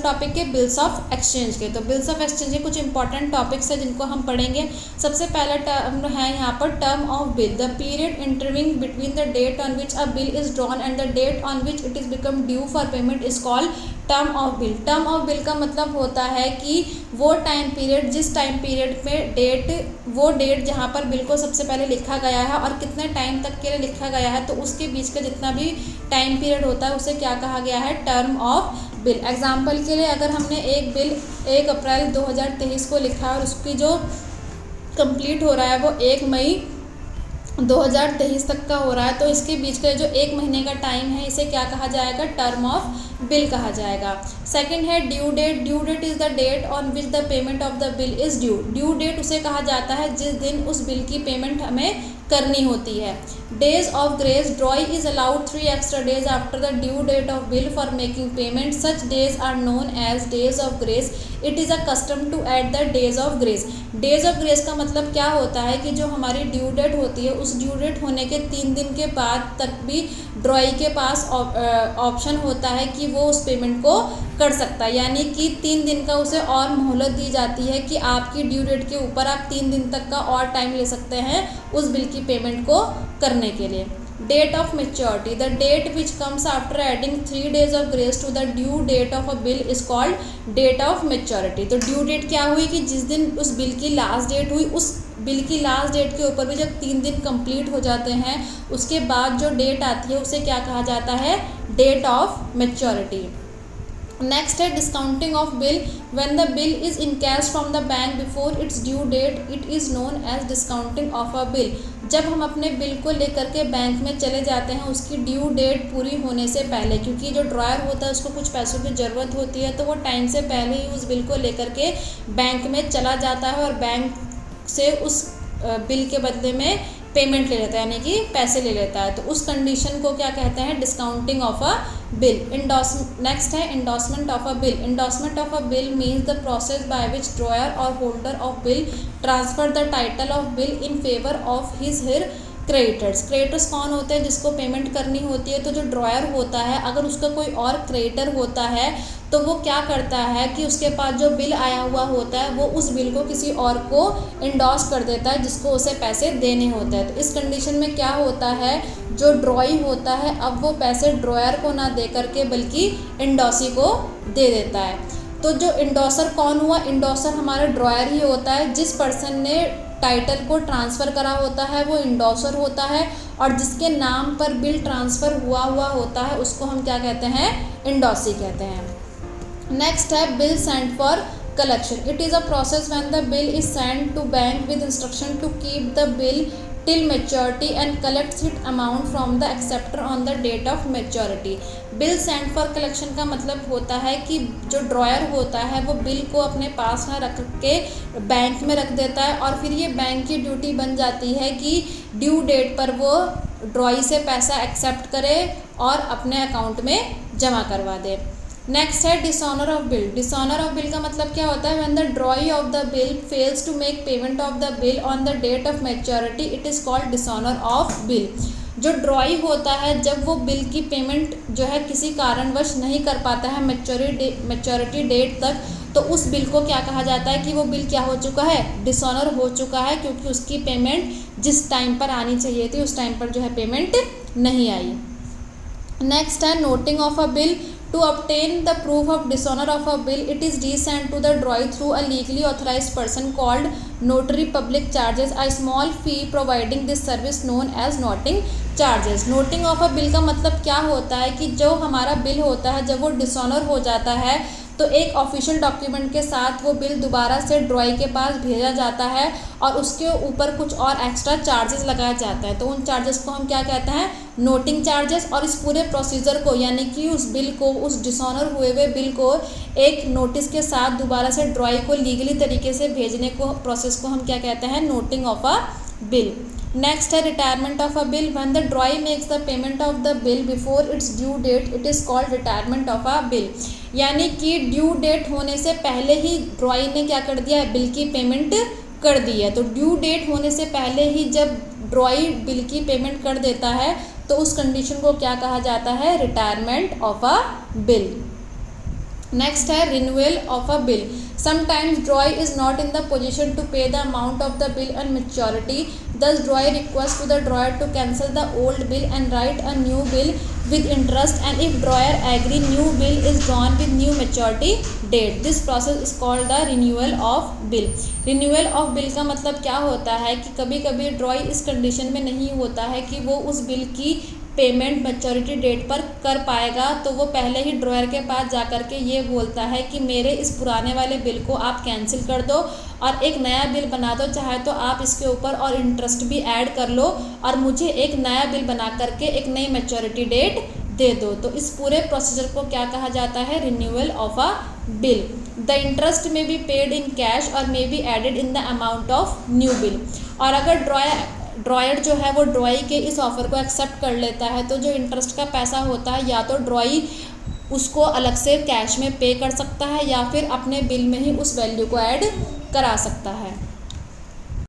Topic के bills of exchange के। तो बिल्स ऑफ एक्सचेंज के कुछ इंपॉर्टेंट टॉपिक्स है जिनको हम पढ़ेंगे। सबसे पहला टर्म है यहाँ पर term of bill, the period intervening between the date on which a bill is drawn and the date on which it is become due for payment is called term of bill. Term of bill का मतलब होता है कि वो time period, जिस time period में वो date जहाँ पर बिल को सबसे पहले लिखा गया है और कितने टाइम तक के लिए लिखा गया है, तो उसके बीच का जितना भी टाइम पीरियड होता है उसे क्या कहा गया है, टर्म ऑफ बिल। एग्जाम्पल के लिए अगर हमने एक बिल 1 अप्रैल 2023 को लिखा है और उसकी जो कंप्लीट हो रहा है वो 1 मई 2023 तक का हो रहा है, तो इसके बीच का जो 1 महीने का टाइम है इसे क्या कहा जाएगा, टर्म ऑफ बिल कहा जाएगा। सेकंड है due date. Due date is the date on which the payment of the bill is due. Due date उसे कहा जाता है जिस दिन उस बिल की पेमेंट हमें करनी होती है। Days of grace, drawee is allowed 3 extra days after the due date of bill for making payment, such days are known as days of grace, it is a custom to add the days of grace. Days of grace का मतलब क्या होता है कि जो हमारी due date होती है उस ड्यू डेट होने के 3 दिन के बाद तक भी ड्रॉई के पास ऑप्शन होता है कि वो उस पेमेंट को कर सकता है, यानी कि 3 दिन का उसे और मोहलत दी जाती है कि आपकी ड्यू डेट के ऊपर आप 3 दिन तक का और टाइम ले सकते हैं उस बिल की पेमेंट को करने के लिए। Date of maturity, the date which comes after adding 3 days of grace to the due date of a bill is called date of maturity. तो ड्यू डेट क्या हुई कि जिस दिन उस बिल की लास्ट डेट हुई, उस बिल की लास्ट डेट के ऊपर भी जब 3 दिन कंप्लीट हो जाते हैं उसके बाद जो डेट आती है उसे क्या कहा जाता है, डेट ऑफ मेच्योरिटी। नेक्स्ट है discounting of bill. When the bill is encash from the bank before its due date it is known as discounting of a bill. जब हम अपने बिल को लेकर के बैंक में चले जाते हैं उसकी ड्यू डेट पूरी होने से पहले, क्योंकि जो ड्रॉयर होता है उसको कुछ पैसों की ज़रूरत होती है, तो वो टाइम से पहले ही उस बिल को लेकर के बैंक में चला जाता है और बैंक से उस बिल के बदले में पेमेंट ले लेता है, यानी कि पैसे ले लेता है। तो उस कंडीशन को क्या कहते हैं, discounting of a bill. Next है endorsement of a bill. Endorsement of a bill means the process by which drawer और holder of bill transfer the title of bill in favour of his her creditors. Creditors कौन होते हैं, जिसको payment करनी होती है। तो जो ड्रॉयर होता है अगर उसका कोई और क्रेडिटर होता है तो वो क्या करता है कि उसके पास जो बिल आया हुआ होता है वो उस बिल को किसी और को इंडोर्स कर देता है जिसको उसे पैसे देने होते हैं। तो इस कंडीशन में क्या होता है, जो ड्रॉई होता है अब वो पैसे ड्रॉयर को ना दे करके बल्कि इंडोसी को दे देता है। तो जो इंडोसर कौन हुआ, इंडोसर हमारा ड्रॉयर ही होता है। जिस पर्सन ने टाइटल को ट्रांसफ़र करा होता है वो इंडोसर होता है और जिसके नाम पर बिल ट्रांसफ़र हुआ होता है उसको हम क्या कहते हैं, इंडोसी कहते हैं। नेक्स्ट है bill send for collection. It is a process when the bill is send to bank with instruction to keep the bill till maturity and collects its amount from the acceptor on the date of maturity. Bill send for collection का मतलब होता है कि जो dryer होता है वो bill को अपने पास में रख के बैंक में रख देता है और फिर ये बैंक की ड्यूटी बन जाती है कि ड्यू डेट पर वो ड्रॉई से पैसा एक्सेप्ट करे और अपने अकाउंट में जमा करवा दे। नेक्स्ट है dishonour of bill. Dishonour of bill का मतलब क्या होता है, when the drawee of the bill fails to make payment of the bill on the date of maturity it is called dishonour of bill. जो drawee होता है जब वो बिल की पेमेंट जो है किसी कारणवश नहीं कर पाता है मैच्योरिटी डेट तक, तो उस बिल को क्या कहा जाता है कि वो बिल क्या हो चुका है, डिसऑनर हो चुका है, क्योंकि उसकी पेमेंट जिस टाइम पर आनी चाहिए थी उस टाइम पर जो है पेमेंट नहीं आई। नेक्स्ट है noting of a bill. To obtain the proof of dishonor of a bill, it is resent to the drawee through a legally authorized person called notary public charges a small fee providing this service known as noting charges. Noting of a bill का मतलब क्या होता है कि जो हमारा bill होता है जब वो डिसऑनर हो जाता है तो एक ऑफिशियल डॉक्यूमेंट के साथ वो बिल दोबारा से ड्रॉई के पास भेजा जाता है और उसके ऊपर कुछ और एक्स्ट्रा चार्जेस लगाया जाता है। तो उन चार्जेस को हम क्या कहते हैं, नोटिंग चार्जेस। और इस पूरे प्रोसीजर को यानी कि उस बिल को, उस डिसऑनर हुए हुए बिल को एक नोटिस के साथ दोबारा से ड्रॉई को लीगली तरीके से भेजने को, प्रोसेस को हम क्या कहते हैं, noting of a bill. Next है retirement of a bill. When the drawee makes the payment of the bill before its due date it is called retirement of a bill. यानी कि ड्यू डेट होने से पहले ही ड्रॉई ने क्या कर दिया है, बिल की पेमेंट कर दी है। तो ड्यू डेट होने से पहले ही जब ड्रॉई बिल की पेमेंट कर देता है तो उस कंडीशन को क्या कहा जाता है, retirement of a bill. Next है renewal of a bill. Sometimes drawee is not in the position to pay the amount of the bill on maturity. Thus drawee requests to the drawer to cancel the old bill and write a new bill with interest, and if drawer agree, new bill is drawn with new maturity date. This process is called the renewal of bill. Renewal of bill का मतलब क्या होता है कि कभी कभी ड्रॉई इस condition में नहीं होता है कि वो उस बिल की पेमेंट मैच्योरिटी डेट पर कर पाएगा, तो वो पहले ही ड्रॉयर के पास जा कर के ये बोलता है कि मेरे इस पुराने वाले बिल को आप कैंसिल कर दो और एक नया बिल बना दो, चाहे तो आप इसके ऊपर और इंटरेस्ट भी ऐड कर लो और मुझे एक नया बिल बना करके एक नई मैच्योरिटी डेट दे दो. तो इस पूरे प्रोसीजर को क्या कहा जाता है? Renewal of a bill. The interest may be paid in cash or may be added in the amount of new bill. और अगर ड्रॉयर जो है वो ड्रॉई के इस ऑफ़र को एक्सेप्ट कर लेता है तो जो इंटरेस्ट का पैसा होता है या तो ड्रॉई उसको अलग से कैश में पे कर सकता है या फिर अपने बिल में ही उस वैल्यू को ऐड करा सकता है.